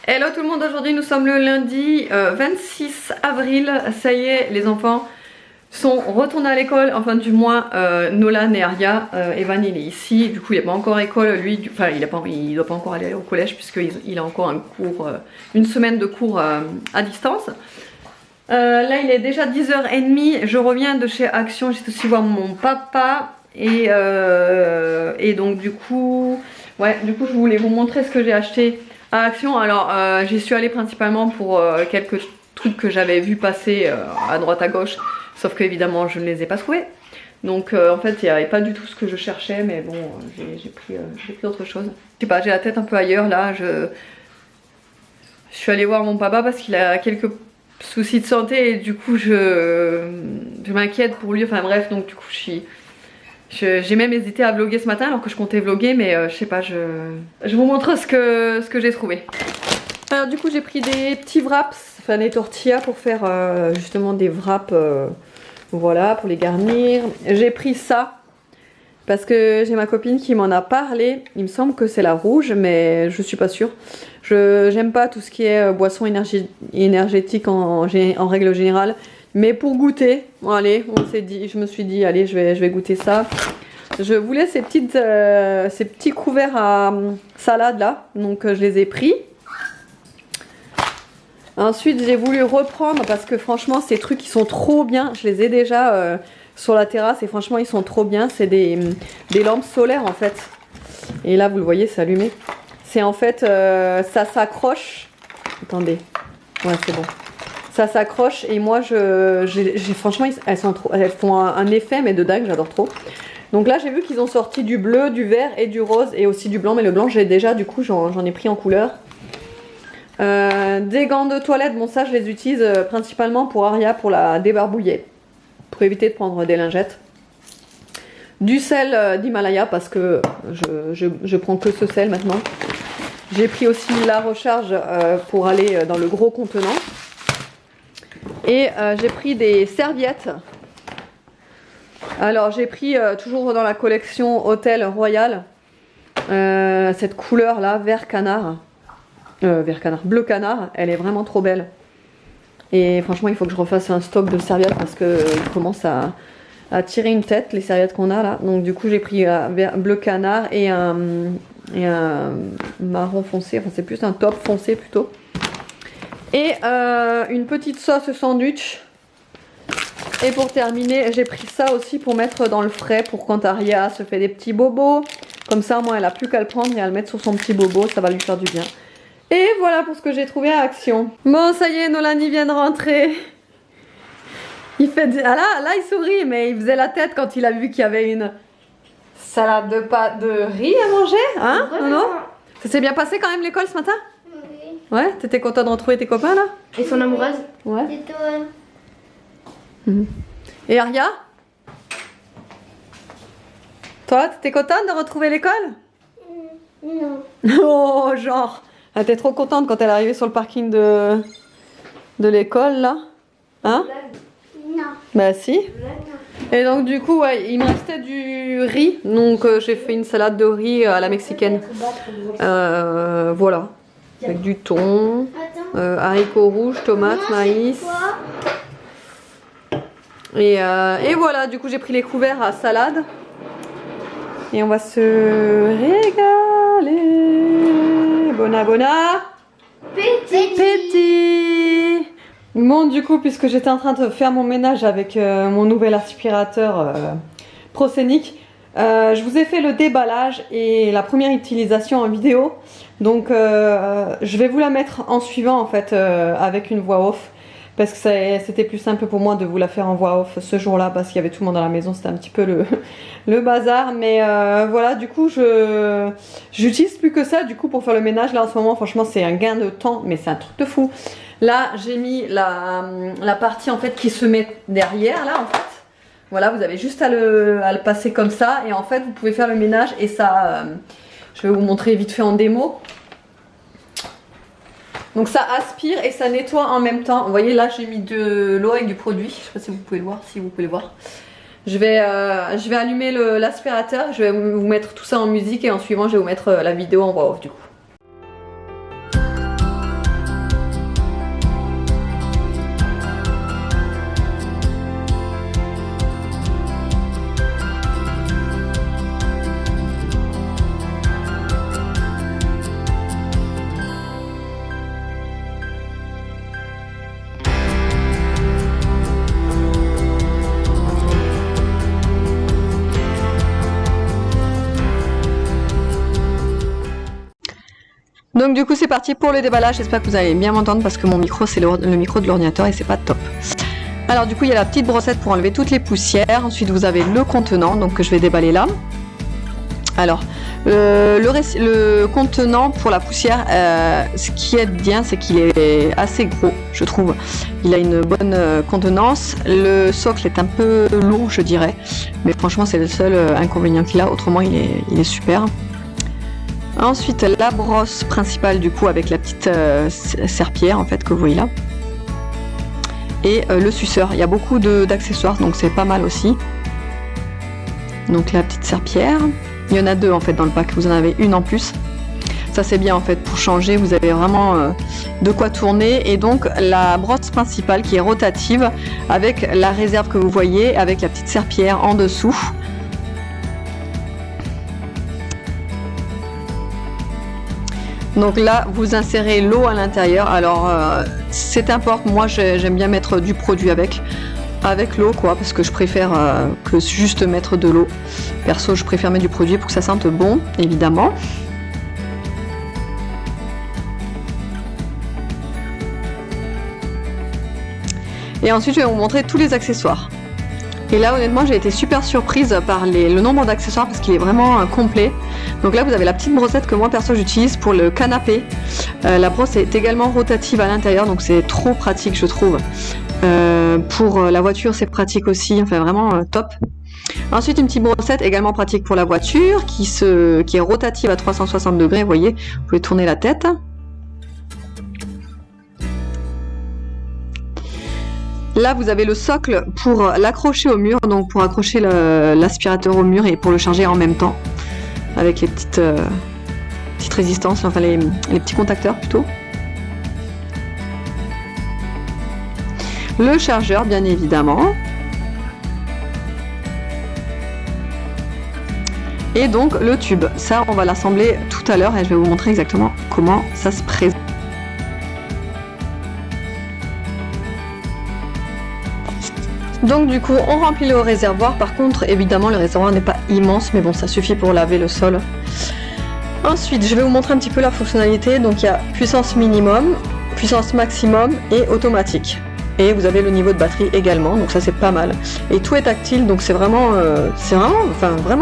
Hello tout le monde, aujourd'hui nous sommes le lundi 26 avril, ça y est les enfants sont retournés à l'école, enfin du moins Nolan et Aria, Evan il est ici, du coup il n'est pas encore à l'école, lui, enfin il doit pas encore aller au collège puisqu'il a encore un cours, une semaine de cours à distance. Là il est déjà 10h30, je reviens de chez Action, j'ai aussi voir mon papa et donc du coup je voulais vous montrer ce que j'ai acheté à Action. Alors j'y suis allée principalement pour quelques trucs que j'avais vu passer à droite à gauche, sauf que évidemment je ne les ai pas trouvés. Donc en fait il n'y avait pas du tout ce que je cherchais, mais bon j'ai pris autre chose. Je sais pas, j'ai la tête un peu ailleurs là. Je suis allée voir mon papa parce qu'il a quelques soucis de santé et du coup je m'inquiète pour lui, enfin bref, donc du coup j'ai même hésité à vlogger ce matin alors que je comptais vlogger, mais je sais pas, je vous montre ce que j'ai trouvé. Alors du coup j'ai pris des petits wraps, enfin des tortillas pour faire justement des wraps, voilà, pour les garnir. J'ai pris ça parce que j'ai ma copine qui m'en a parlé, il me semble que c'est la rouge mais je suis pas sûre. J'aime pas tout ce qui est boisson énergétique en règle générale. Mais pour goûter, bon, allez, je me suis dit, allez, je vais goûter ça. Je voulais ces petits couverts à salade là, donc je les ai pris. Ensuite, j'ai voulu reprendre parce que franchement, ces trucs ils sont trop bien. Je les ai déjà sur la terrasse et franchement, ils sont trop bien. C'est des lampes solaires en fait. Et là, vous le voyez, c'est allumé. C'est en fait, ça s'accroche. Attendez, ouais, c'est bon. Ça s'accroche et moi franchement elles font un effet mais de dingue, j'adore trop. Donc là j'ai vu qu'ils ont sorti du bleu, du vert et du rose et aussi du blanc, mais le blanc j'ai déjà, du coup j'en ai pris en couleur. Des gants de toilette, bon ça je les utilise principalement pour Aria, pour la débarbouiller, pour éviter de prendre des lingettes. Du sel d'Himalaya parce que je prends que ce sel maintenant. J'ai pris aussi la recharge pour aller dans le gros contenant. Et j'ai pris des serviettes. Alors j'ai pris toujours dans la collection Hôtel Royal cette couleur là, bleu canard, elle est vraiment trop belle. Et franchement il faut que je refasse un stock de serviettes parce que il commence à tirer une tête les serviettes qu'on a là. Donc du coup j'ai pris bleu canard et un marron foncé, enfin c'est plus un taupe foncé plutôt. Et une petite sauce sandwich. Et pour terminer, j'ai pris ça aussi pour mettre dans le frais pour quand Aria se fait des petits bobos. Comme ça, moi, elle a plus qu'à le prendre et à le mettre sur son petit bobo, ça va lui faire du bien. Et voilà pour ce que j'ai trouvé à Action. Bon, ça y est, Nolan il vient de rentrer. Il fait ah là, il sourit, mais il faisait la tête quand il a vu qu'il y avait une salade de riz à manger, hein, non? Ça s'est bien passé quand même l'école ce matin? Ouais, t'étais content de retrouver tes copains là? Et son amoureuse? Ouais. Et Aria? Toi, t'étais contente de retrouver l'école? Non. Oh, genre, elle était trop contente quand elle est arrivée sur le parking de l'école là? Hein? Non. Bah si. Et donc du coup, ouais, il me restait du riz, donc j'ai fait une salade de riz à la mexicaine. Voilà. Avec du thon, haricots rouges, tomates, maïs. Et voilà, du coup j'ai pris les couverts à salade. Et on va se régaler. Bona. Petit. Bon, du coup, puisque j'étais en train de faire mon ménage avec mon nouvel aspirateur Proscenic, je vous ai fait le déballage et la première utilisation en vidéo. Donc je vais vous la mettre en suivant en fait avec une voix off. Parce que c'était plus simple pour moi de vous la faire en voix off ce jour-là parce qu'il y avait tout le monde à la maison, c'était un petit peu le bazar. Mais voilà, du coup j'utilise plus que ça du coup pour faire le ménage. Là en ce moment franchement c'est un gain de temps, mais c'est un truc de fou. Là j'ai mis la partie en fait qui se met derrière là en fait. Voilà, vous avez juste à le passer comme ça et en fait vous pouvez faire le ménage et ça, je vais vous montrer vite fait en démo. Donc ça aspire et ça nettoie en même temps. Vous voyez là j'ai mis de l'eau avec du produit. Je sais pas si vous pouvez le voir, Je vais allumer l'aspirateur, je vais vous mettre tout ça en musique et en suivant je vais vous mettre la vidéo en voix off du coup. Donc du coup c'est parti pour le déballage, j'espère que vous allez bien m'entendre parce que mon micro c'est le micro de l'ordinateur et c'est pas top. Alors du coup il y a la petite brossette pour enlever toutes les poussières, ensuite vous avez le contenant donc que je vais déballer là. Alors le contenant pour la poussière, ce qui est bien c'est qu'il est assez gros je trouve, il a une bonne contenance, le socle est un peu lourd je dirais, mais franchement c'est le seul inconvénient qu'il a, autrement il est super. Ensuite la brosse principale du coup avec la petite serpillière en fait que vous voyez là. Et le suceur, il y a beaucoup d'accessoires donc c'est pas mal aussi. Donc la petite serpillière, il y en a deux en fait dans le pack, vous en avez une en plus. Ça c'est bien en fait pour changer, vous avez vraiment de quoi tourner. Et donc la brosse principale qui est rotative avec la réserve que vous voyez avec la petite serpillière en dessous. Donc là, vous insérez l'eau à l'intérieur. Alors, c'est important. Moi, j'aime bien mettre du produit avec l'eau, quoi, parce que je préfère que juste mettre de l'eau. Perso, je préfère mettre du produit pour que ça sente bon, évidemment. Et ensuite, je vais vous montrer tous les accessoires. Et là, honnêtement, j'ai été super surprise par le nombre d'accessoires parce qu'il est vraiment complet. Donc là, vous avez la petite brossette que moi, perso, j'utilise pour le canapé. La brosse est également rotative à l'intérieur, donc c'est trop pratique, je trouve. Pour la voiture, c'est pratique aussi, enfin vraiment top. Ensuite, une petite brossette également pratique pour la voiture qui est rotative à 360 degrés, vous voyez, vous pouvez tourner la tête. Là, vous avez le socle pour l'accrocher au mur, donc pour accrocher l'aspirateur au mur et pour le charger en même temps, avec les petites résistances, enfin les petits contacteurs plutôt. Le chargeur, bien évidemment. Et donc le tube. Ça, on va l'assembler tout à l'heure et je vais vous montrer exactement comment ça se présente. Donc du coup on remplit le réservoir, par contre évidemment le réservoir n'est pas immense mais bon ça suffit pour laver le sol. Ensuite je vais vous montrer un petit peu la fonctionnalité, donc il y a puissance minimum, puissance maximum et automatique. Et vous avez le niveau de batterie également, donc ça c'est pas mal. Et tout est tactile donc c'est vraiment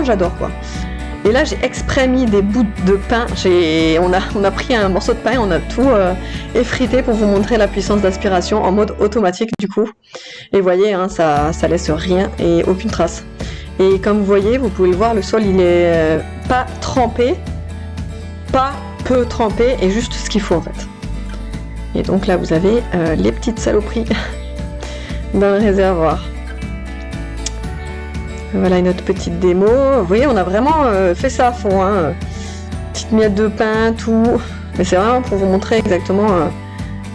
j'adore quoi. Et là j'ai exprès mis des bouts de pain, on a pris un morceau de pain, on a tout effrité pour vous montrer la puissance d'aspiration en mode automatique du coup. Et vous voyez, hein, ça laisse rien et aucune trace. Et comme vous voyez, vous pouvez le voir, le sol il est pas trempé, pas peu trempé et juste ce qu'il faut en fait. Et donc là vous avez les petites saloperies dans le réservoir. Voilà une autre petite démo. Vous voyez, on a vraiment fait ça à fond. Hein. Petite miette de pain, tout. Mais c'est vraiment pour vous montrer exactement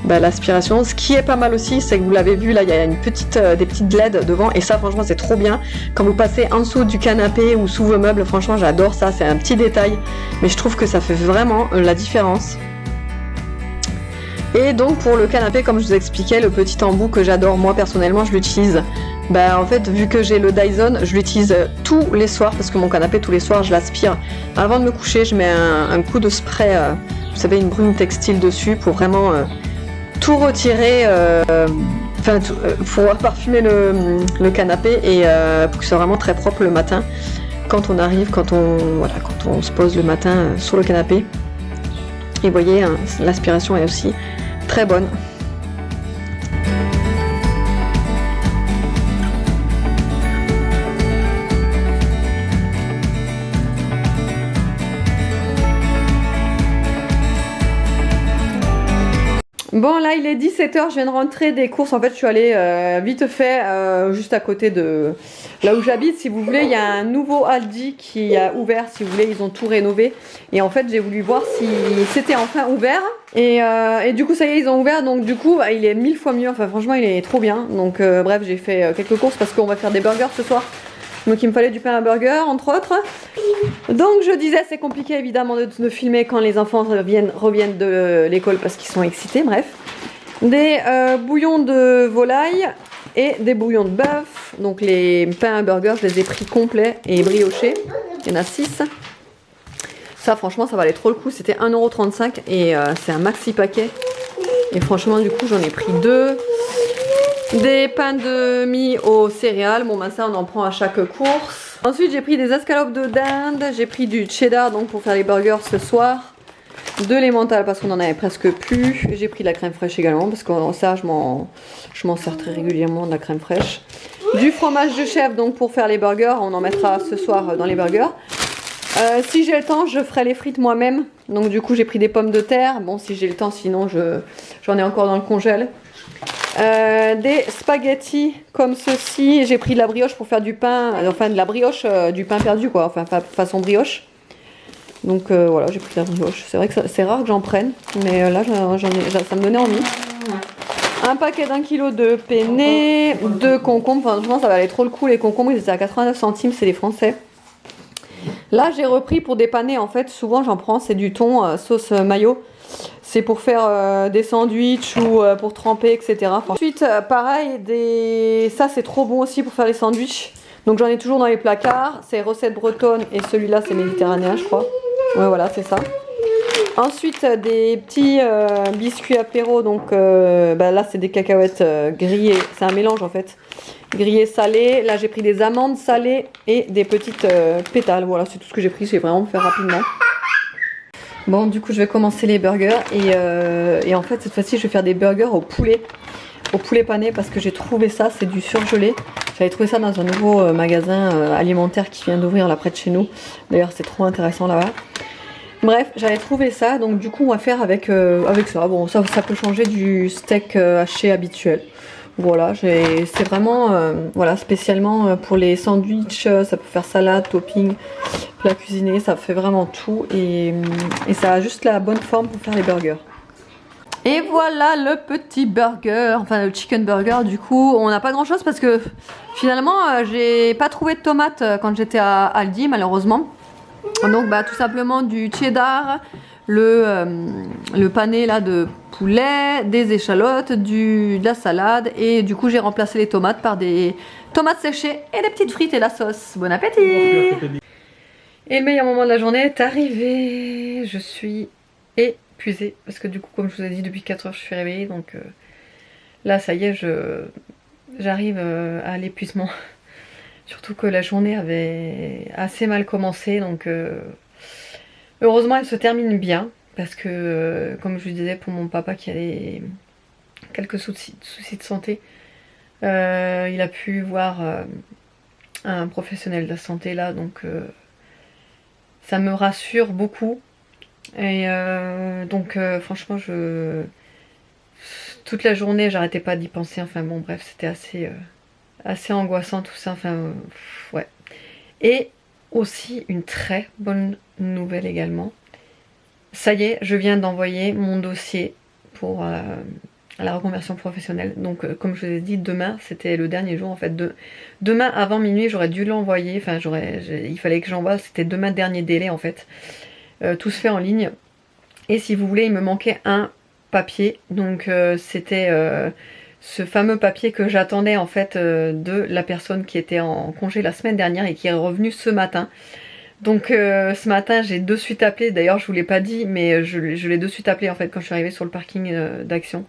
l'aspiration. Ce qui est pas mal aussi, c'est que vous l'avez vu, là, il y a des petites LED devant. Et ça, franchement, c'est trop bien. Quand vous passez en dessous du canapé ou sous vos meubles, franchement, j'adore ça. C'est un petit détail. Mais je trouve que ça fait vraiment la différence. Et donc, pour le canapé, comme je vous expliquais, le petit embout que j'adore, moi, personnellement, je l'utilise. En fait, vu que j'ai le Dyson, je l'utilise tous les soirs parce que mon canapé, tous les soirs, je l'aspire. Avant de me coucher, je mets un coup de spray, vous savez, une brume textile dessus pour vraiment tout retirer, pour parfumer le canapé et pour que ce soit vraiment très propre le matin quand on arrive, quand on se pose le matin sur le canapé. Et vous voyez, hein, l'aspiration est aussi très bonne. Bon là il est 17h, je viens de rentrer des courses, en fait je suis allée vite fait juste à côté de là où j'habite. Si vous voulez, il y a un nouveau Aldi qui a ouvert, si vous voulez, ils ont tout rénové. Et en fait j'ai voulu voir si c'était enfin ouvert. Et du coup ça y est, ils ont ouvert, donc du coup il est 1000 fois mieux, enfin franchement il est trop bien. Donc bref, j'ai fait quelques courses parce qu'on va faire des burgers ce soir. Donc il me fallait du pain à burger entre autres. Donc je disais c'est compliqué évidemment de filmer quand les enfants reviennent de l'école parce qu'ils sont excités, bref. Des bouillons de volaille et des bouillons de bœuf. Donc les pains à burger je les ai pris complets et briochés. Il y en a 6. Ça franchement ça valait trop le coup, c'était 1,35 € et c'est un maxi paquet. Et franchement du coup j'en ai pris 2. Des pains de mie aux céréales, bon ben ça on en prend à chaque course. Ensuite j'ai pris des escalopes de dinde, j'ai pris du cheddar donc pour faire les burgers ce soir. De l'emmental parce qu'on en avait presque plus. J'ai pris de la crème fraîche également parce que ça je m'en sers très régulièrement de la crème fraîche. Du fromage de chèvre donc pour faire les burgers, on en mettra ce soir dans les burgers. Si j'ai le temps je ferai les frites moi-même. Donc du coup j'ai pris des pommes de terre. Bon si j'ai le temps sinon j'en ai encore dans le congèle. Des spaghettis comme ceci. J'ai pris de la brioche pour faire du pain, enfin de la brioche, du pain perdu quoi, enfin façon brioche. Donc voilà, j'ai pris de la brioche. C'est vrai que c'est rare que j'en prenne, mais là ça me donnait envie. Un paquet d'1 kg de penne, 2 concombres. Enfin, franchement, ça valait trop le coup. Les concombres, ils étaient à 89 centimes, c'est les Français. Là, j'ai repris pour dépanner. En fait, souvent j'en prends, c'est du thon sauce mayo. C'est pour faire des sandwichs ou pour tremper, etc. Ensuite, pareil, ça c'est trop bon aussi pour faire les sandwichs. Donc j'en ai toujours dans les placards. C'est recette bretonne et celui-là c'est méditerranéen, je crois. Ouais, voilà, c'est ça. Ensuite, des petits biscuits apéro. Donc là, c'est des cacahuètes grillées. C'est un mélange en fait. Grillées salées. Là, j'ai pris des amandes salées et des petites pétales. Voilà, c'est tout ce que j'ai pris. Je vais vraiment faire rapidement. Bon, du coup, je vais commencer les burgers. Et en fait, cette fois-ci, je vais faire des burgers au poulet pané parce que j'ai trouvé ça. C'est du surgelé. J'avais trouvé ça dans un nouveau magasin alimentaire qui vient d'ouvrir là près de chez nous. D'ailleurs, c'est trop intéressant là-bas. Bref, j'avais trouvé ça, donc du coup on va faire avec ça. Bon, ça peut changer du steak haché habituel. Voilà, c'est vraiment voilà, spécialement pour les sandwichs, ça peut faire salade, topping, plat cuisiné, ça fait vraiment tout et ça a juste la bonne forme pour faire les burgers. Et voilà le petit burger, enfin le chicken burger. Du coup, on n'a pas grand chose parce que finalement j'ai pas trouvé de tomates quand j'étais à Aldi malheureusement. Donc tout simplement du cheddar, le pané là de poulet, des échalotes, de la salade et du coup j'ai remplacé les tomates par des tomates séchées et des petites frites et la sauce. Bon appétit! Et le meilleur moment de la journée est arrivé. Je suis épuisée parce que du coup comme je vous ai dit depuis 4 heures je suis réveillée donc là ça y est j'arrive à l'épuisement. Surtout que la journée avait assez mal commencé, donc heureusement elle se termine bien, parce que comme je vous disais pour mon papa qui avait quelques soucis de santé, il a pu voir un professionnel de la santé là, donc ça me rassure beaucoup. Et donc franchement toute la journée j'arrêtais pas d'y penser, enfin bon bref c'était assez angoissant tout ça, enfin ouais. Et aussi une très bonne nouvelle également. Ça y est, je viens d'envoyer mon dossier pour la reconversion professionnelle. Donc comme je vous ai dit, demain c'était le dernier jour en fait. Demain avant minuit j'aurais dû l'envoyer, enfin il fallait que j'envoie, c'était demain dernier délai en fait. Tout se fait en ligne. Et si vous voulez, il me manquait un papier, donc c'était ce fameux papier que j'attendais en fait de la personne qui était en congé la semaine dernière et qui est revenue ce matin. Donc ce matin j'ai de suite appelé, d'ailleurs je vous l'ai pas dit mais je l'ai de suite appelé en fait quand je suis arrivée sur le parking d'Action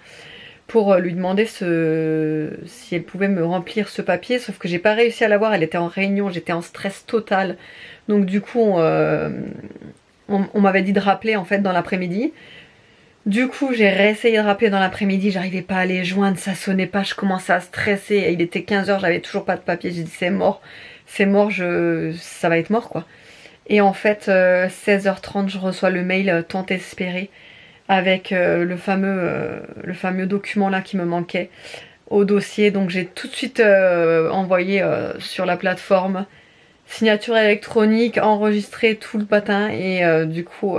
pour lui demander si elle pouvait me remplir ce papier, sauf que j'ai pas réussi à l'avoir, elle était en réunion, j'étais en stress total. Donc du coup on m'avait dit de rappeler en fait dans l'après-midi. Du coup j'ai réessayé de rappeler dans l'après-midi, j'arrivais pas à les joindre, ça sonnait pas, je commençais à stresser, il était 15 h, j'avais toujours pas de papier, j'ai dit c'est mort, ça va être mort quoi. Et en fait 16h30 je reçois le mail tant espéré avec le fameux document là qui me manquait au dossier, donc j'ai tout de suite envoyé sur la plateforme, signature électronique, enregistré tout le patin et du coup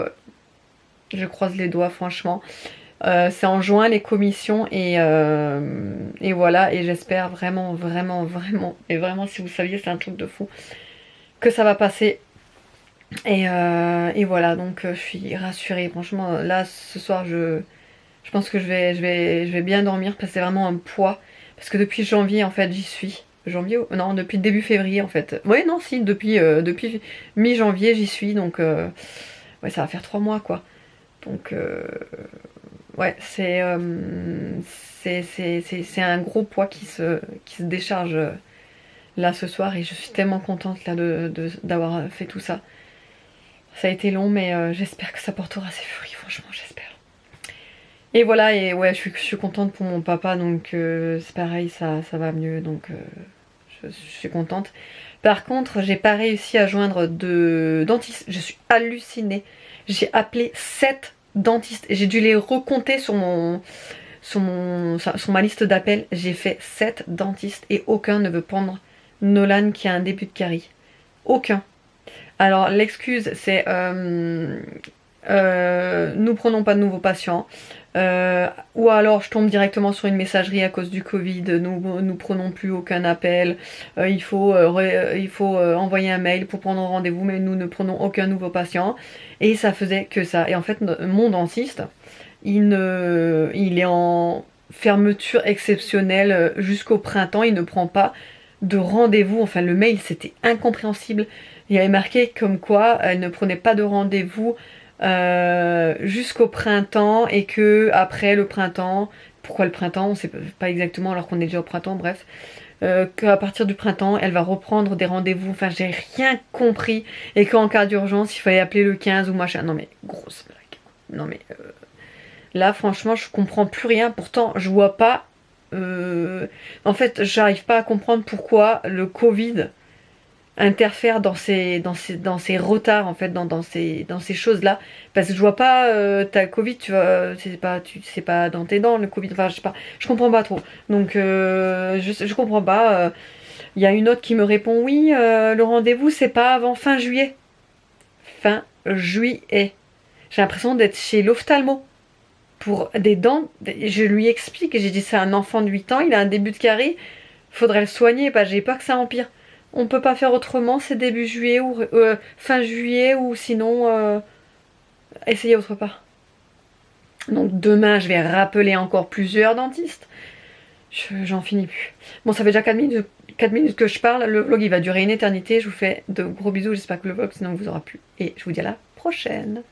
je croise les doigts franchement. C'est en juin les commissions et voilà, et j'espère vraiment et vraiment si vous saviez c'est un truc de fou que ça va passer et voilà, donc je suis rassurée franchement. Là ce soir je pense que je vais bien dormir parce que c'est vraiment un poids, parce que depuis janvier en fait j'y suis. Non, depuis début février en fait. Ouais non si, depuis mi-janvier j'y suis, donc ouais, ça va faire 3 mois quoi. Donc ouais, c'est un gros poids qui se décharge là ce soir et je suis tellement contente là d'avoir fait tout ça. Ça a été long mais j'espère que ça portera ses fruits, franchement j'espère. Et voilà, et ouais, je suis contente pour mon papa, donc c'est pareil, ça va mieux, donc je suis contente. Par contre, j'ai pas réussi à joindre de dentiste, je suis hallucinée. J'ai appelé 7 dentistes, et j'ai dû les recompter sur ma liste d'appels. J'ai fait 7 dentistes, et aucun ne veut prendre Nolan qui a un début de carie. Aucun. Alors l'excuse c'est nous prenons pas de nouveaux patients. Ou alors je tombe directement sur une messagerie à cause du Covid, nous prenons plus aucun appel, il faut envoyer un mail pour prendre un rendez-vous mais nous ne prenons aucun nouveau patient et ça faisait que ça. Et en fait mon dentiste il est en fermeture exceptionnelle jusqu'au printemps, il ne prend pas de rendez-vous, enfin le mail c'était incompréhensible, il y avait marqué comme quoi elle ne prenait pas de rendez-vous jusqu'au printemps et que après le printemps, pourquoi le printemps, on sait pas exactement alors qu'on est déjà au printemps, bref, qu'à partir du printemps elle va reprendre des rendez-vous, enfin j'ai rien compris et qu'en cas d'urgence il fallait appeler le 15 ou machin, non mais grosse blague, non mais là franchement je comprends plus rien, pourtant je vois pas, en fait j'arrive pas à comprendre pourquoi le Covid interfère dans ces retards en fait, dans ces choses là, parce que je vois pas ta Covid, tu vois, c'est pas dans tes dents le Covid, enfin je sais pas, je comprends pas trop, donc je comprends pas. Il y a une autre qui me répond oui, le rendez-vous c'est pas avant fin juillet. Fin juillet, j'ai l'impression d'être chez l'ophtalmo pour des dents. Je lui explique, j'ai dit c'est un enfant de 8 ans, il a un début de carie, faudrait le soigner, bah j'ai peur que ça empire. On peut pas faire autrement, c'est début juillet ou fin juillet ou sinon essayez autre part. Donc demain je vais rappeler encore plusieurs dentistes. J'en finis plus. Bon, ça fait déjà 4 minutes que je parle, le vlog il va durer une éternité, je vous fais de gros bisous, j'espère que le vlog sinon vous aura plu et je vous dis à la prochaine.